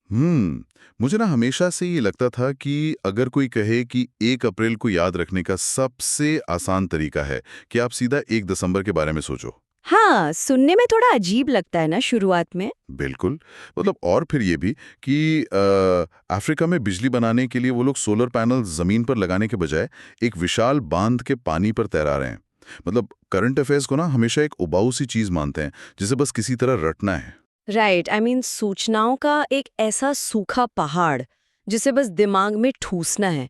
मुझे ना हमेशा से ये लगता था कि अगर कोई कहे कि 1 अप्रैल को याद रखने का सबसे आसान तरीका है कि आप सीधा 1 दिसंबर के बारे में सोचो। हाँ, सुनने में थोड़ा अजीब लगता है ना शुरुआत में। बिल्कुल। मतलब और फिर ये भी कि अफ्रीका में बिजली बनाने के लिए वो लोग सोलर पैनल जमीन पर लगाने के बजाय एक विशाल बांध के पानी पर तैरा रहे हैं। मतलब करंट अफेयर्स को ना हमेशा एक उबाऊ सी चीज मानते हैं जिसे बस किसी तरह रटना है। राइट, आई मीन सूचनाओं का एक ऐसा सूखा पहाड़ जिसे बस दिमाग में ठूसना है।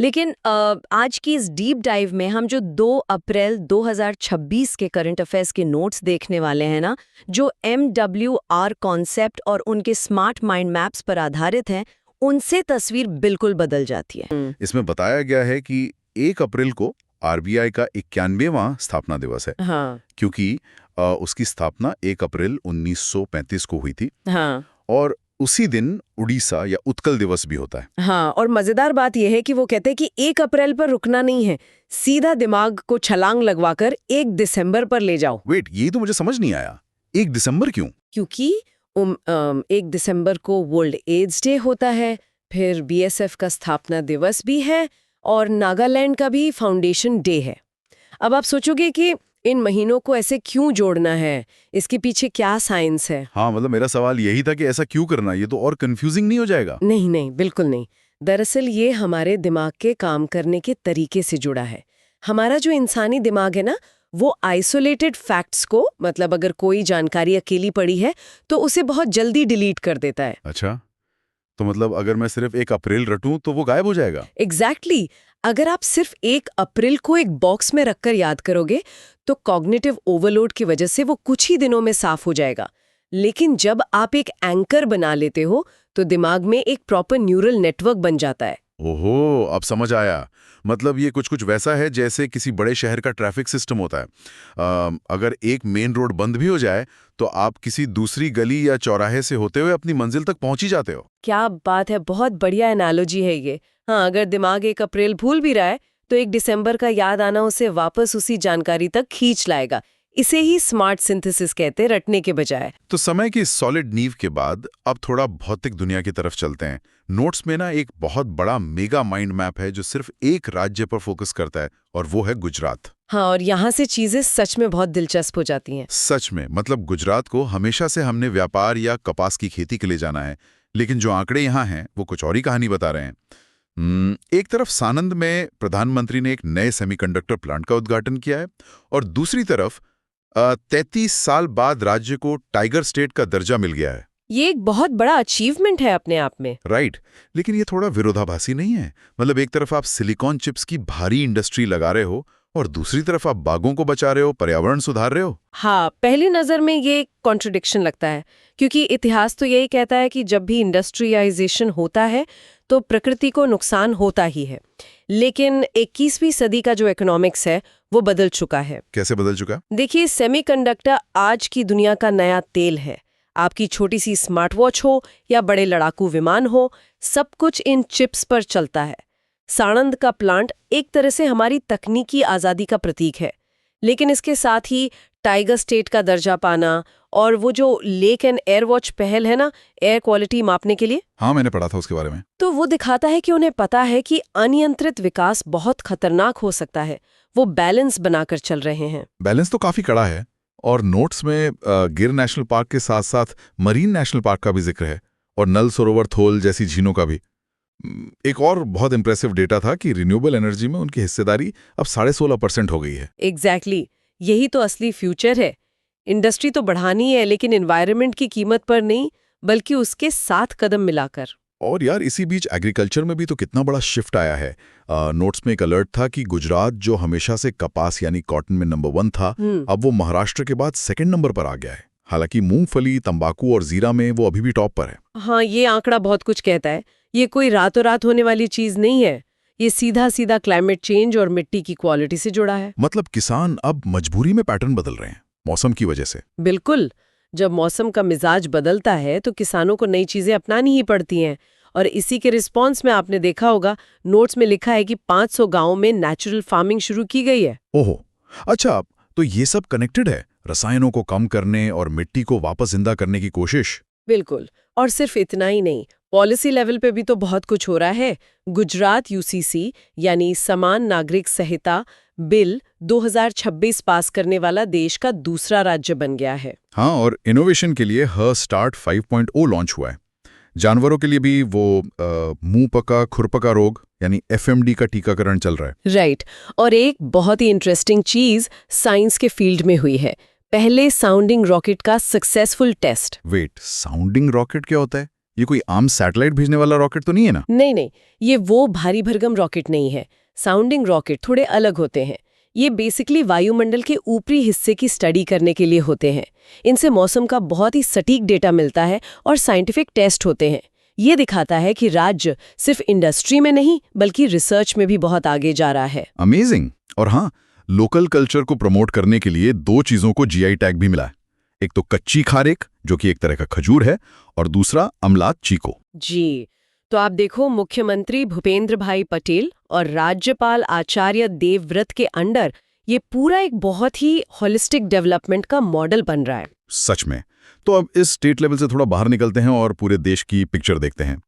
लेकिन आज की इस डीप डाइव में हम जो 2 अप्रैल 2026 के करंट अफेयर्स के नोट्स देखने वाले हैं ना, जो MWR कॉन्सेप्ट और उनके स्मार्ट माइंड मैप्स पर आधारित हैं, उनसे तस्वीर बिल्कुल बदल जाती है। इसमें बताया गया है कि 1 अप्रैल को आरबीआई का 91वां स्थापना दिवस है, हाँ। क्योंकि उसकी स्थापना 1 अप्रैल 1935 को हुई थी। हाँ। और उसी दिन उड़ीसा या उत्कल दिवस भी होता है। हाँ, और मजेदार बात यह है कि वो कहते हैं कि 1 अप्रैल पर रुकना नहीं है, सीधा दिमाग को छलांग लगवाकर 1 दिसंबर पर ले जाओ। वेट, ये तो मुझे समझ नहीं आया। 1 दिसंबर क्यों? क्योंकि 1 दिसंबर को वर्ल्ड एड्स डे होता है, फिर BSF का स्थापना दिवस भी है और नागालैंड का भी फाउंडेशन डे है। अब आप सोचोगे कि इन महीनों को ऐसे क्यों जोड़ना है, इसके पीछे क्या साइंस है? हाँ, मतलब मेरा सवाल यही था कि ऐसा क्यों करना, ये तो और कंफ्यूजिंग नहीं हो जाएगा? नहीं नहीं, बिल्कुल नहीं। दरअसल ये हमारे दिमाग के काम करने के तरीके से जुड़ा है। हमारा जो इंसानी दिमाग है ना, वो आइसोलेटेड फैक्ट्स को, मतलब अगर कोई जानकारी अकेली पड़ी है तो उसे बहुत जल्दी डिलीट कर देता है। अच्छा, तो मतलब अगर मैं सिर्फ 1 अप्रैल रटूं तो वो गायब हो जाएगा? एग्जैक्टली अगर आप सिर्फ 1 अप्रैल को एक बॉक्स में रखकर याद करोगे तो कॉग्निटिव ओवरलोड की वजह से वो कुछ ही दिनों में साफ हो जाएगा। लेकिन जब आप एक एंकर बना लेते हो तो दिमाग में एक प्रॉपर न्यूरल नेटवर्क बन जाता है। ओहो, अब समझ आया। मतलब ये कुछ कुछ वैसा है जैसे किसी बड़े शहर का ट्रैफिक सिस्टम होता है। अगर एक मेन रोड बंद भी हो जाए तो आप किसी दूसरी गली या चौराहे से होते हुए अपनी मंजिल तक पहुंच ही जाते हो। क्या बात है, बहुत बढ़िया एनालॉजी है ये। हाँ, अगर दिमाग 1 अप्रैल भूल भी रहा है तो 1 दिसंबर का याद आना उसे वापस उसी जानकारी तक खींच लाएगा। इसे ही स्मार्ट सिंथेसिस कहते हैं, रटने के बजाय। तो समय की सॉलिड नींव के बाद अब थोड़ा भौतिक दुनिया की तरफ चलते हैं। नोट्स में ना एक बहुत बड़ा मेगा माइंड मैप है जो सिर्फ एक राज्य पर फोकस करता है, और वो है गुजरात। हाँ, और यहाँ से चीजें सच में बहुत दिलचस्प हो जाती हैं। सच में, मतलब गुजरात को हमेशा से हमने व्यापार या कपास की खेती के लिए जाना है, लेकिन जो आंकड़े यहाँ हैं वो कुछ और ही कहानी बता रहे हैं। एक तरफ सानंद में प्रधानमंत्री ने एक नए सेमीकंडक्टर प्लांट का उद्घाटन किया है, और दूसरी तरफ 33 साल बाद राज्य को टाइगर स्टेट का दर्जा मिल गया है। ये एक बहुत बड़ा अचीवमेंट है अपने आप में। राइट, लेकिन ये थोड़ा विरोधाभासी नहीं है? मतलब एक तरफ आप सिलिकॉन चिप्स की भारी इंडस्ट्री लगा रहे हो और दूसरी तरफ आप बागों को बचा रहे हो, पर्यावरण सुधार रहे हो। हाँ, पहली नजर में ये कॉन्ट्रडिक्शन लगता है, क्योंकि इतिहास तो यही कहता है कि जब भी इंडस्ट्रियलाइजेशन होता है तो प्रकृति को नुकसान होता ही है। लेकिन 21वीं सदी का जो इकोनॉमिक्स है वो बदल चुका है। कैसे बदल चुका? देखिए, सेमीकंडक्टर आज की दुनिया का नया तेल है। आपकी छोटी सी स्मार्ट वॉच हो या बड़े लड़ाकू विमान हो, सब कुछ इन चिप्स पर चलता है। साणंद का प्लांट एक तरह से हमारी तकनीकी आज़ादी का प्रतीक है, लेकिन इसके साथ ही टाइगर स्टेट का दर्जा पाना और वो जो लेक एंड एयर वॉच पहल है ना, एयर क्वालिटी मापने के लिए, हाँ, मैंने पढ़ा था उसके बारे में। तो वो दिखाता है कि उन्हें पता है कि अनियंत्रित विकास बहुत खतरनाक हो सकता है। वो बैलेंस बनाकर चल रहे हैं। बैलेंस तो काफी कड़ा है, और नोट्स में गिर नेशनल पार्क के साथ साथ मरीन नेशनल पार्क का भी जिक्र है, और नल सरोवर थोल जैसी झीलों का भी। एक और बहुत इंप्रेसिव डेटा था कि रिन्यूएबल एनर्जी में उनकी हिस्सेदारी अब 16.5% हो गई है। एग्जैक्टली यही तो असली फ्यूचर है। इंडस्ट्री तो बढ़ानी है, लेकिन एनवायरनमेंट की कीमत पर नहीं, बल्कि उसके साथ कदम मिलाकर। और यार, इसी बीच एग्रीकल्चर में भी तो कितना बड़ा शिफ्ट आया है। नोट्स में एक अलर्ट था कि गुजरात, जो हमेशा से कपास यानी कॉटन में नंबर 1 था, अब वो महाराष्ट्र के बाद 2nd नंबर पर आ गया है। हालांकि मूंगफली, तंबाकू और जीरा में वो अभी भी टॉप पर है। हाँ, ये आंकड़ा बहुत कुछ कहता है। ये कोई रातों रात होने वाली चीज नहीं है। ये सीधा सीधा क्लाइमेट चेंज और मिट्टी की क्वालिटी से जुड़ा है। मतलब किसान अब मजबूरी में पैटर्न बदल रहे हैं मौसम की वजह से। बिल्कुल, जब मौसम का मिजाज बदलता है तो किसानों को नई चीजें अपनानी ही पड़ती हैं। और इसी के रिस्पॉन्स में आपने देखा होगा, नोट्स में लिखा है कि 500 गांवों में नेचुरल फार्मिंग शुरू की गई है। ओहो, अच्छा, तो ये सब कनेक्टेड है, रसायनों को कम करने और मिट्टी को वापस जिंदा करने की कोशिश। बिल्कुल, और सिर्फ इतना ही नहीं, पॉलिसी लेवल पे भी तो बहुत कुछ हो रहा है। गुजरात यूसीसी यानी समान नागरिक संहिता बिल 2026 पास करने वाला देश का दूसरा राज्य बन गया है। हाँ, और इनोवेशन के लिए हर स्टार्ट 5.0 लॉन्च हुआ है। जानवरों के लिए भी वो मुंह पका खुरपका रोग यानी FMD का टीकाकरण चल रहा है। राइट। और एक बहुत ही इंटरेस्टिंग चीज साइंस के फील्ड में हुई है। पहले साउंडिंग रॉकेट का successful test. Wait, sounding rocket क्या होता है? ये कोई आम सैटेलाइट भेजने वाला रॉकेट तो नहीं है ना? नहीं नहीं, ये वो भारी भरकम रॉकेट नहीं है। साउंडिंग रॉकेट थोड़े अलग होते हैं। ये बेसिकली वायुमंडल के ऊपरी हिस्से की स्टडी करने के लिए होते हैं। इनसे मौसम का बहुत ही सटीक डेटा मिलता है और साइंटिफिक टेस्ट होते हैं। ये दिखाता है कि राज्य सिर्फ इंडस्ट्री में नहीं बल्कि रिसर्च में भी बहुत आगे जा रहा है। अमेजिंग। और हाँ, लोकल कल्चर को प्रमोट करने के लिए 2 चीजों को GI टैग भी मिला है। एक तो कच्ची खारेक, जो कि एक तरह का खजूर है, और दूसरा अमलात चीको। जी, तो आप देखो, मुख्यमंत्री भूपेंद्र भाई पटेल और राज्यपाल आचार्य देवव्रत के अंडर ये पूरा एक बहुत ही होलिस्टिक डेवलपमेंट का मॉडल बन रहा है। सच में। तो अब इस स्टेट लेवल से थोड़ा बाहर निकलते हैं और पूरे देश की पिक्चर देखते हैं।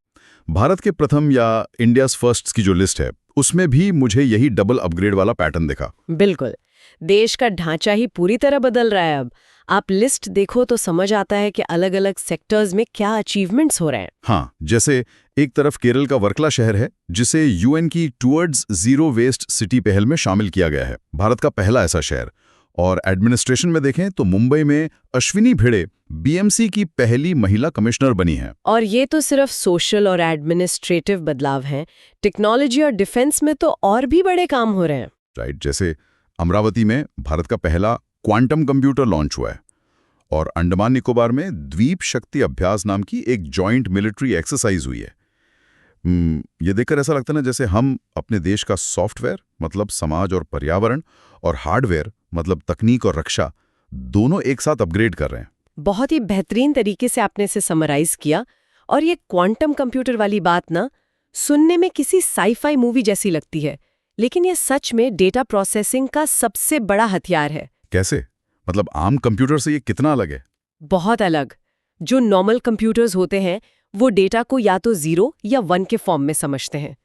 भारत के प्रथम या इंडियाज फर्स्ट की जो लिस्ट है, उसमें भी मुझे यही डबल अपग्रेड वाला पैटर्न दिखा। बिल्कुल, देश का ढांचा ही पूरी तरह बदल रहा है। अब आप लिस्ट देखो तो समझ आता है कि अलग अलग सेक्टर्स में क्या अचीवमेंट्स हो रहे हैं। हाँ, जैसे एक तरफ केरल का वर्कला शहर है, जिसे UN की टुवर्ड्स जीरो वेस्ट सिटी पहल में शामिल किया गया है, भारत का पहला ऐसा शहर। और एडमिनिस्ट्रेशन में देखें तो मुंबई में अश्विनी भिड़े BMC की पहली महिला कमिश्नर बनी है। और ये तो सिर्फ सोशल और एडमिनिस्ट्रेटिव बदलाव हैं। टेक्नोलॉजी और डिफेंस में तो और भी बड़े काम हो रहे हैं। राइट, जैसे अमरावती में भारत का पहला क्वांटम कंप्यूटर लॉन्च हुआ है, और अंडमान निकोबार में द्वीप शक्ति अभ्यास नाम की एक जॉइंट मिलिट्री एक्सरसाइज हुई है। ये देखकर ऐसा लगता है ना जैसे हम अपने देश का सॉफ्टवेयर मतलब समाज और पर्यावरण, और हार्डवेयर मतलब तकनीक और रक्षा, दोनों एक साथ अपग्रेड कर रहे हैं। बहुत ही बेहतरीन तरीके से आपने इसे समराइज किया। और ये क्वांटम कंप्यूटर वाली बात ना सुनने में किसी साई-फाई मूवी जैसी लगती है, लेकिन ये सच में डेटा प्रोसेसिंग का सबसे बड़ा हथियार है। कैसे? मतलब आम कंप्यूटर से ये कितना अलग है? बहुत अलग। जो नॉर्मल कंप्यूटर्स होते हैं वो डेटा को या तो 0 या 1 के फॉर्म में समझते हैं,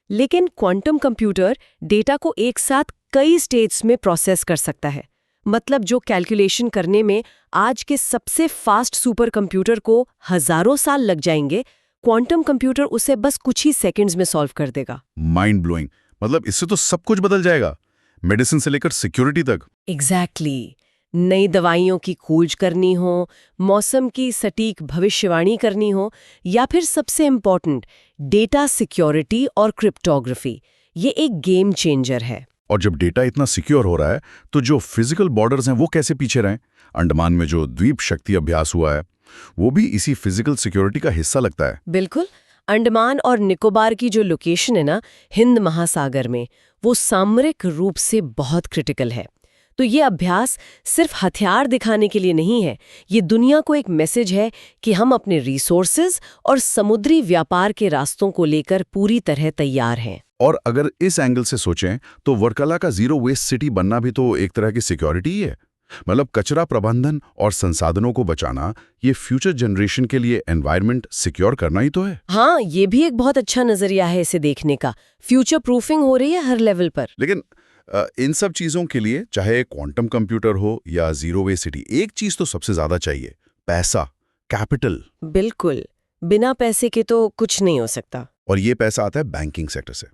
लेकिन क्वांटम कंप्यूटर डेटा को एक साथ कई स्टेट्स में प्रोसेस कर सकता है। मतलब जो कैलकुलेशन करने में आज के सबसे फास्ट सुपर कंप्यूटर को हजारों साल लग जाएंगे, क्वांटम कंप्यूटर उसे बस कुछ ही सेकंड्स में सॉल्व कर देगा। Mind blowing. मतलब इससे तो सब कुछ बदल जाएगा, मेडिसिन से लेकर सिक्योरिटी तक। एग्जैक्टली। नई दवाइयों की खोज करनी हो, मौसम की सटीक भविष्यवाणी करनी हो, या फिर सबसे इम्पोर्टेंट डेटा सिक्योरिटी और क्रिप्टोग्राफी, ये एक गेम चेंजर है। और जब डेटा इतना सिक्योर हो रहा है तो जो फिजिकल बॉर्डर्स हैं वो कैसे पीछे रहें? अंडमान में जो द्वीप शक्ति अभ्यास हुआ है वो भी इसी फिजिकल सिक्योरिटी का हिस्सा लगता है। बिल्कुल। अंडमान और निकोबार की जो लोकेशन है ना हिंद महासागर में, वो सामरिक रूप से बहुत क्रिटिकल है। तो ये अभ्यास सिर्फ हथियार दिखाने के लिए नहीं है, ये दुनिया को एक मैसेज है कि हम अपने रिसोर्सेज और समुद्री व्यापार के रास्तों को लेकर पूरी तरह तैयार हैं। और अगर इस एंगल से सोचें तो वर्कला का जीरो वेस्ट सिटी बनना भी तो एक तरह की सिक्योरिटी ही है। मतलब कचरा प्रबंधन और संसाधनों को बचाना, ये फ्यूचर जनरेशन के लिए एनवायरनमेंट सिक्योर करना ही तो है। हाँ, ये भी एक बहुत अच्छा नजरिया है इसे देखने का। फ्यूचर प्रूफिंग हो रही है हर लेवल पर। लेकिन इन सब चीजों के लिए, चाहे क्वांटम कंप्यूटर हो या जीरो वेस्ट सिटी, एक चीज तो सबसे ज्यादा चाहिए, पैसा, कैपिटल। बिल्कुल, बिना पैसे के तो कुछ नहीं हो सकता। और ये पैसा आता है बैंकिंग सेक्टर से।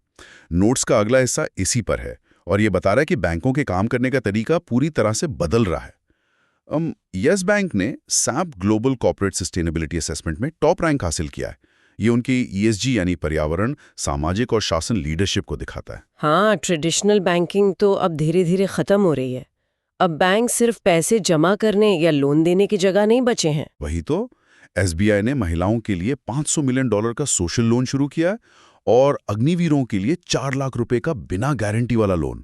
नोट्स का अगला हिस्सा इसी पर है, और ये बता रहा है कि बैंकों के काम करने का तरीका पूरी तरह से बदल रहा है। यस बैंक ने SAP global corporate sustainability assessment में टॉप रैंक हासिल किया है। ये उनकी ESG यानी पर्यावरण, सामाजिक और शासन लीडरशिप को दिखाता है। हाँ, ट्रेडिशनल बैंकिंग तो अब धीरे धीरे खत्म हो रही है। अब बैंक सिर्फ पैसे जमा करने या लोन देने की जगह नहीं बचे हैं। वही तो, SBI ने महिलाओं के लिए $500 मिलियन का सोशल लोन शुरू किया है, और अग्निवीरों के लिए 4 लाख रुपए का बिना गारंटी वाला लोन।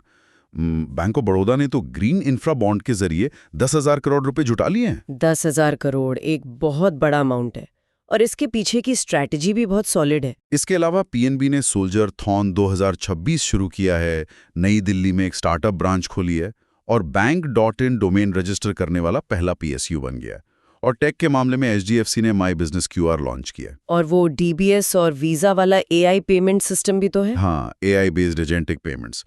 बैंक ऑफ बड़ौदा ने तो ग्रीन इंफ्रा बॉन्ड के जरिए 10,000 करोड़ रुपए जुटा लिए हैं। 10,000 करोड़ एक बहुत बड़ा अमाउंट है, और इसके पीछे की स्ट्रैटेजी भी बहुत सॉलिड है। इसके अलावा PNB ने सोल्जर थॉन 2026 शुरू किया है, नई दिल्ली में एक स्टार्टअप ब्रांच खोली है, और बैंक.in डोमेन रजिस्टर करने वाला पहला PSU बन गया है। और टेक के मामले में एचडीएफसी ने माई बिजनेस क्यूआर लॉन्च किया। और वो डीबीएस और वीजा वाला एआई पेमेंट सिस्टम भी तो है। हाँ, एआई बेस्ड एजेंटिक पेमेंट्स।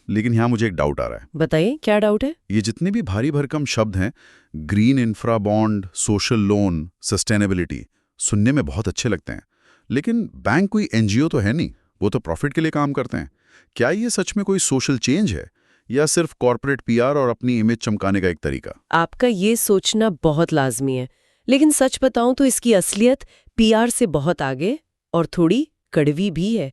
लेकिन यहाँ मुझे एक डाउट आ रहा है। बताइए क्या डाउट है। ये जितने भी भारी भरकम शब्द हैं, green infra bond, social loan, sustainability, सुनने में बहुत अच्छे लगते हैं, लेकिन बैंक कोई एनजीओ तो है नहीं, वो तो प्रॉफिट के लिए काम करते हैं। क्या ये सच में कोई सोशल चेंज है या सिर्फ कॉर्पोरेट पीआर और अपनी इमेज चमकाने का एक तरीका? आपका ये सोचना बहुत लाजमी है, लेकिन सच बताऊं तो इसकी असलियत पीआर से बहुत आगे और थोड़ी कड़वी भी है।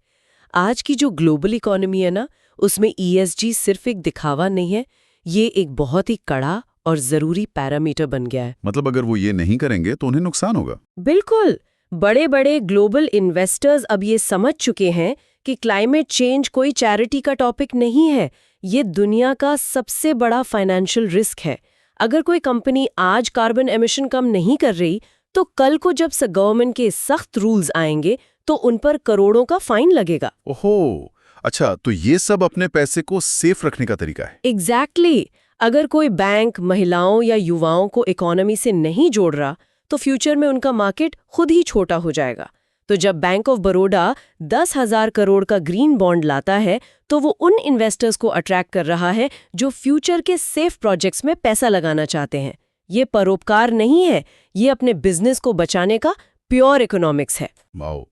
आज की जो ग्लोबल इकोनॉमी है ना, उसमें ईएसजी सिर्फ एक दिखावा नहीं है, ये एक बहुत ही कड़ा और जरूरी पैरामीटर बन गया है। मतलब अगर वो ये नहीं करेंगे तो उन्हें नुकसान होगा? बिल्कुल। बड़े बड़े ग्लोबल इन्वेस्टर्स अब ये समझ चुके हैं कि क्लाइमेट चेंज कोई चैरिटी का टॉपिक नहीं है, ये दुनिया का सबसे बड़ा फाइनेंशियल रिस्क है। अगर कोई कंपनी आज कार्बन एमिशन कम नहीं कर रही, तो कल को जब गवर्नमेंट के सख्त रूल्स आएंगे तो उन पर करोड़ों का फाइन लगेगा। ओहो, अच्छा, तो ये सब अपने पैसे को सेफ रखने का तरीका है? एग्जैक्टली। अगर कोई बैंक महिलाओं या युवाओं को इकोनॉमी से नहीं जोड़ रहा, तो फ्यूचर में उनका मार्केट खुद ही छोटा हो जाएगा। तो जब बैंक ऑफ बड़ौदा 10,000 करोड़ का ग्रीन बॉन्ड लाता है, तो वो उन इन्वेस्टर्स को अट्रैक्ट कर रहा है जो फ्यूचर के सेफ प्रोजेक्ट्स में पैसा लगाना चाहते हैं। ये परोपकार नहीं है, ये अपने बिजनेस को बचाने का प्योर इकोनॉमिक्स है। वाओ,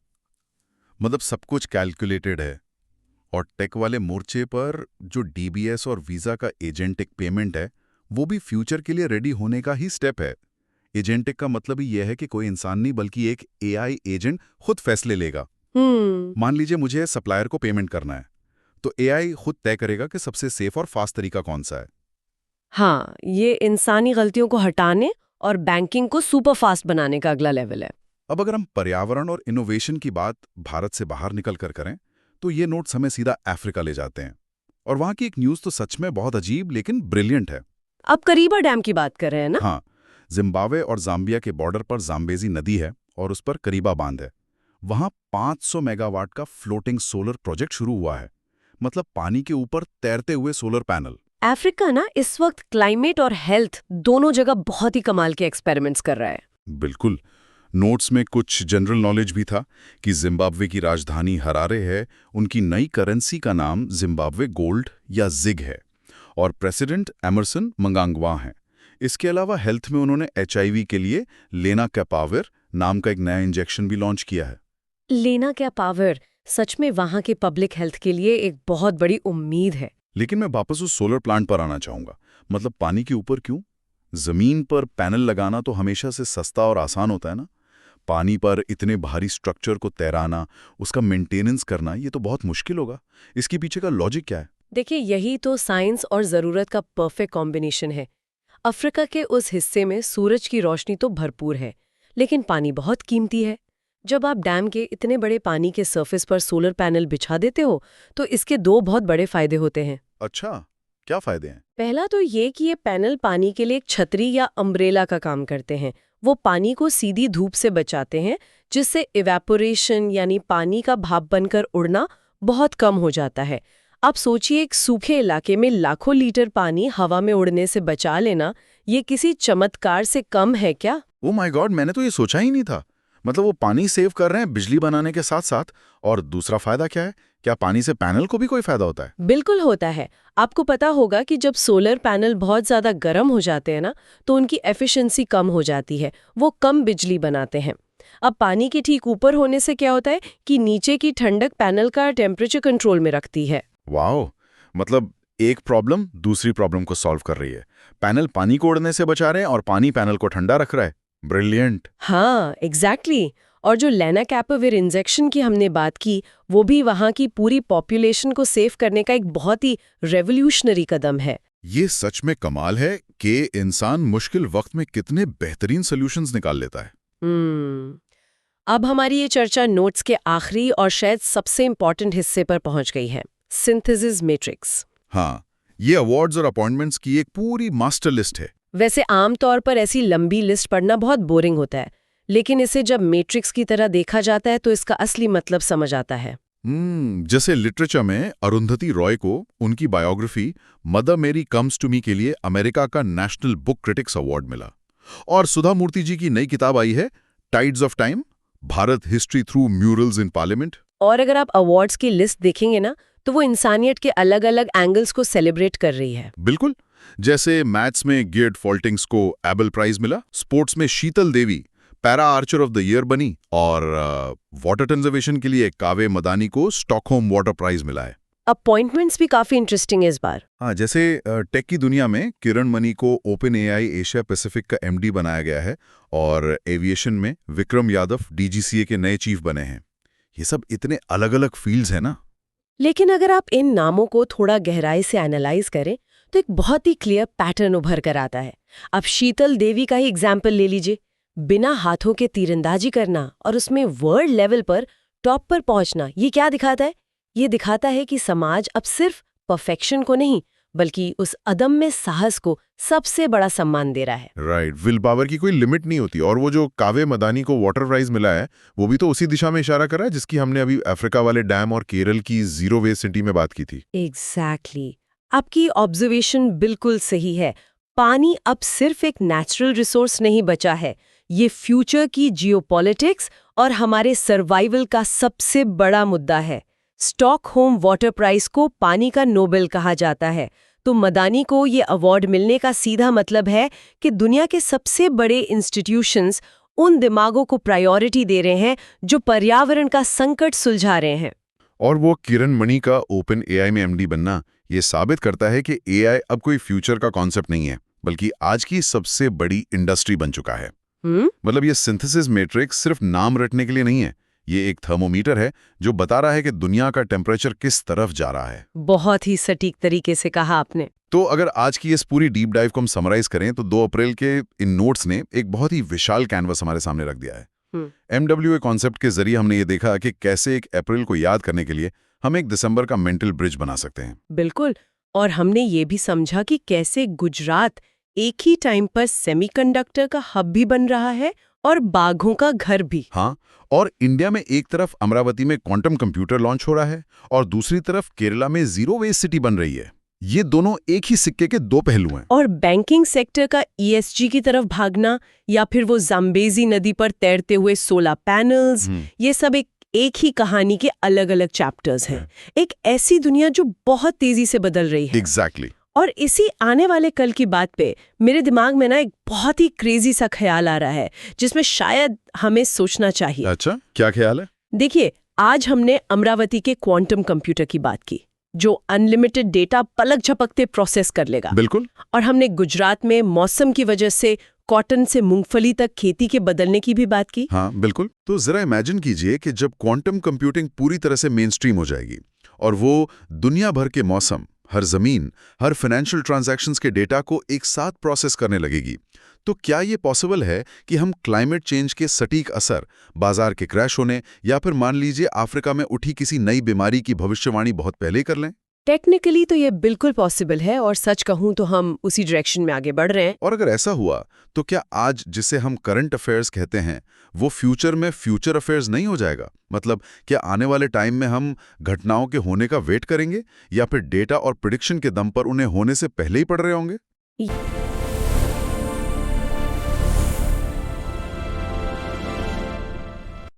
मतलब सब कुछ कैलकुलेटेड है। और टेक वाले मोर्चे पर जो डीबीएस और वीजा का एजेंटिक पेमेंट है, वो भी फ्यूचर के लिए रेडी होने का ही स्टेप है। एजेंटिक का मतलब ही यह है कि कोई इंसान नहीं बल्कि एक एआई एजेंट खुद फैसले लेगा। मान लीजिए मुझे सप्लायर को पेमेंट करना है, तो एआई खुद तय करेगा कि सबसे सेफ और फास्ट तरीका कौन सा है। हाँ, ये इंसानी गलतियों को हटाने और बैंकिंग को सुपर फास्ट बनाने का अगला लेवल है। अब अगर हम पर्यावरण और इनोवेशन की बात भारत से बाहर निकल कर करें, तो ये नोट्स हमें सीधा अफ्रीका ले जाते हैं। और वहाँ की एक न्यूज़ तो सच में बहुत अजीब लेकिन ब्रिलियंट है। अब करीबा डैम की बात कर रहे हैं ना? हाँ, जिम्बाब्वे और जाम्बिया के बॉर्डर पर जाम्बेजी नदी है और उस पर करीबा बांध है। वहाँ 500 मेगावाट का फ्लोटिंग सोलर प्रोजेक्ट शुरू हुआ है, मतलब पानी के ऊपर तैरते हुए सोलर पैनल। अफ्रीका ना इस वक्त क्लाइमेट और हेल्थ दोनों जगह बहुत ही कमाल के एक्सपेरिमेंट्स कर रहा है। बिल्कुल। नोट्स में कुछ जनरल नॉलेज भी था कि जिम्बाब्वे की राजधानी हरारे है, उनकी नई करेंसी का नाम जिम्बाब्वे गोल्ड या जिग है, और प्रेसिडेंट एमरसन मंगांगवा हैं। इसके अलावा हेल्थ में उन्होंने एचआईवी के लिए लेना कैपावर नाम का एक नया इंजेक्शन भी लॉन्च किया है। लेना कैपावर सच में वहां के पब्लिक हेल्थ के लिए एक बहुत बड़ी उम्मीद है। लेकिन मैं वापस उस सोलर प्लांट पर आना चाहूंगा। मतलब पानी के ऊपर क्यों? जमीन पर पैनल लगाना तो हमेशा से सस्ता और आसान होता है ना। पानी पर इतने भारी स्ट्रक्चर को तैराना, उसका मेंटेनेंस करना, ये तो बहुत मुश्किल होगा। इसके पीछे का लॉजिक क्या है? देखिए, यही तो साइंस और जरूरत का परफेक्ट कॉम्बिनेशन है। अफ्रीका के उस हिस्से में सूरज की रोशनी तो भरपूर है, लेकिन पानी बहुत कीमती है। जब आप डैम के इतने बड़े पानी के सरफेस पर सोलर पैनल बिछा देते हो, तो इसके दो बहुत बड़े फायदे होते हैं। अच्छा, क्या फायदे हैं? पहला तो ये कि ये पैनल पानी के लिए एक छतरी या अम्ब्रेला का काम करते हैं। वो पानी को सीधी धूप से बचाते हैं, जिससे इवेपोरेशन यानी पानी का भाप बनकर उड़ना बहुत कम हो जाता है। आप सोचिए, एक सूखे इलाके में लाखों लीटर पानी हवा में उड़ने से बचा लेना, ये किसी चमत्कार से कम है क्या? ओह माय गॉड, मैंने तो ये सोचा ही नहीं था। मतलब वो पानी सेव कर रहे हैं बिजली बनाने के साथ साथ। और दूसरा फायदा क्या है? क्या पानी से पैनल को भी कोई फायदा होता है? बिल्कुल होता है। आपको पता होगा कि जब सोलर पैनल बहुत ज्यादा गर्म हो जाते हैं ना, तो उनकी एफिशिएंसी कम हो जाती है, वो कम बिजली बनाते हैं। अब पानी के ठीक ऊपर होने से क्या होता है कि नीचे की ठंडक पैनल का टेम्परेचर कंट्रोल में रखती है। वाओ, मतलब एक प्रॉब्लम दूसरी प्रॉब्लम को सॉल्व कर रही है। पैनल पानी को उड़ने से बचा रहे हैं और पानी पैनल को ठंडा रख रहा है। ब्रिलियंट। हाँ, एग्जैक्टली। और जो लेना कैपाविर इंजेक्शन की हमने बात की, वो भी वहाँ की पूरी पॉपुलेशन को सेव करने का एक बहुत ही रेवोल्यूशनरी कदम है। ये सच में कमाल है कि इंसान मुश्किल वक्त में कितने बेहतरीन सॉल्यूशंस निकाल लेता है। अब हमारी ये चर्चा नोट्स के आखिरी और शायद सबसे इम्पोर्टेंट हिस्से पर पहुंच गई है, सिंथेसिस मैट्रिक्स। हाँ, ये अवार्ड्स और अपॉइंटमेंट्स की एक पूरी मास्टर लिस्ट है। वैसे आमतौर पर ऐसी लंबी लिस्ट पढ़ना बहुत बोरिंग होता है, लेकिन इसे जब मैट्रिक्स की तरह देखा जाता है तो इसका असली मतलब समझ आता है। जैसे लिटरेचर में अरुंधति रॉय को उनकी बायोग्राफी मदर मेरी कम्स टू मी के लिए अमेरिका का नेशनल बुक क्रिटिक्स अवार्ड मिला। और सुधा मूर्ति जी की नई किताब आई है, tides of time, Bharat history through murals in parliament. और अगर आप अवार्ड्स की लिस्ट देखेंगे ना, तो वो इंसानियत के अलग अलग एंगल्स को सेलिब्रेट कर रही है। बिल्कुल, जैसे मैथ्स में गियर्ड फॉल्टिंग्स को एबल प्राइज मिला, स्पोर्ट्स में Sheetal Devi para archer of the year बनी, और वाटर कंजर्वेशन के लिए कावे मदानी को स्टॉकहोम वाटर प्राइज मिला है। अपॉइंटमेंट्स भी काफी इंटरेस्टिंग है इस बार। हाँ, जैसे टेक की दुनिया में किरण मनी को ओपन एआई एशिया पैसिफिक का एमडी बनाया गया है, और एविएशन में विक्रम यादव डीजीसीए के नए चीफ बने हैं। ये सब इतने अलग अलग फील्ड्स हैं ना। लेकिन अगर आप इन नामों को थोड़ा गहराई से एनालाइज करें तो एक बहुत ही क्लियर पैटर्न उभर कर आता है। अब शीतल देवी का ही एग्जाम्पल ले लीजिए। बिना हाथों के तीरंदाजी करना और उसमें वर्ल्ड लेवल पर टॉप पर पहुंचना, ये क्या दिखाता है? ये दिखाता है कि समाज अब सिर्फ परफेक्शन को नहीं, बल्कि उस अदम्य साहस को सबसे बड़ा सम्मान दे रहा है। राइट, विल पावर की कोई लिमिट नहीं होती। और वो जो कावे मदानी को वाटर प्राइज मिला है, वो भी तो उसी दिशा में इशारा कर रहा है जिसकी हमने अभी अफ्रीका वाले डैम और केरल की जीरो वेस्ट सिटी में बात की थी। एग्जैक्टली, आपकी ऑब्जर्वेशन बिल्कुल सही है। पानी अब सिर्फ एक नेचुरल रिसोर्स नहीं बचा है, ये फ्यूचर की जियोपॉलिटिक्स और हमारे सर्वाइवल का सबसे बड़ा मुद्दा है। स्टॉकहोम वाटर प्राइज को पानी का नोबेल कहा जाता है, तो मदानी को ये अवार्ड मिलने का सीधा मतलब है कि दुनिया के सबसे बड़े इंस्टीट्यूशंस उन दिमागों को प्रायोरिटी दे रहे हैं जो पर्यावरण का संकट सुलझा रहे हैं। और वो किरण मणि का ओपन एआई में एमडी बनना ये साबित करता है कि एआई अब कोई फ्यूचर का कॉन्सेप्ट नहीं है, बल्कि आज की सबसे बड़ी इंडस्ट्री बन चुका है। मतलब ये सिंथेसिस मैट्रिक्स सिर्फ नाम रटने के लिए नहीं है, ये एक थर्मोमीटर है जो बता रहा है कि दुनिया का टेम्परेचर किस तरफ जा रहा है। बहुत ही सटीक तरीके से कहा आपने। तो अगर आज की इस पूरी डीप डाइव को हम समराइज करें तो 2 अप्रैल के इन नोट्स ने एक बहुत ही विशाल कैनवस हमारे सामने रख दिया है। MWA कॉन्सेप्ट के जरिए हमने ये देखा कि कैसे 1 अप्रैल को याद करने के लिए हम 1 दिसंबर का मेंटल ब्रिज बना सकते हैं। बिल्कुल, और हमने ये भी समझा कि कैसे गुजरात एक ही टाइम पर सेमीकंडक्टर का हब भी बन रहा है और बाघों का घर भी। हाँ, और इंडिया में एक तरफ अमरावती में क्वांटम कंप्यूटर लॉन्च हो रहा है और दूसरी तरफ केरला में जीरो वेस्ट सिटी बन रही है। ये दोनों एक ही सिक्के के 2 पहलू हैं। और बैंकिंग सेक्टर का ESG की तरफ भागना, या फिर वो जाम्बेजी नदी पर तैरते हुए सोलर पैनल्स, ये सब एक ही कहानी के अलग अलग चैप्टर्स हैं। एक ऐसी दुनिया जो बहुत तेजी से बदल रही है। एग्जैक्टली। और इसी आने वाले कल की बात पे मेरे दिमाग में ना एक बहुत ही क्रेजी सा ख्याल आ रहा है, जिसमें शायद हमें सोचना चाहिए। अच्छा, क्या ख्याल है? देखिए, आज हमने अमरावती के क्वांटम कंप्यूटर की बात की, जो अनलिमिटेड डेटा पलक झपकते प्रोसेस कर लेगा। बिल्कुल। और हमने गुजरात में मौसम की वजह से कॉटन से मूंगफली तक खेती के बदलने की भी बात की। हाँ, बिल्कुल। तो जरा इमेजिन कीजिए कि जब क्वांटम कंप्यूटिंग पूरी तरह से मेन स्ट्रीम हो जाएगी और वो दुनिया भर के मौसम, हर जमीन, हर फाइनेंशियल ट्रांजैक्शंस के डेटा को एक साथ प्रोसेस करने लगेगी, तो क्या ये पॉसिबल है कि हम क्लाइमेट चेंज के सटीक असर, बाजार के क्रैश होने या फिर मान लीजिए अफ्रीका में उठी किसी नई बीमारी की भविष्यवाणी बहुत पहले ही कर लें? टेक्निकली तो ये बिल्कुल पॉसिबल है, और सच कहूं तो हम उसी डायरेक्शन में आगे बढ़ रहे हैं। और अगर ऐसा हुआ तो क्या आज जिसे हम करंट अफेयर्स कहते हैं वो फ्यूचर में फ्यूचर अफेयर्स नहीं हो जाएगा? मतलब क्या आने वाले टाइम में हम घटनाओं के होने का वेट करेंगे या फिर डेटा और प्रिडिक्शन के दम पर उन्हें होने से पहले ही पढ़ रहे होंगे?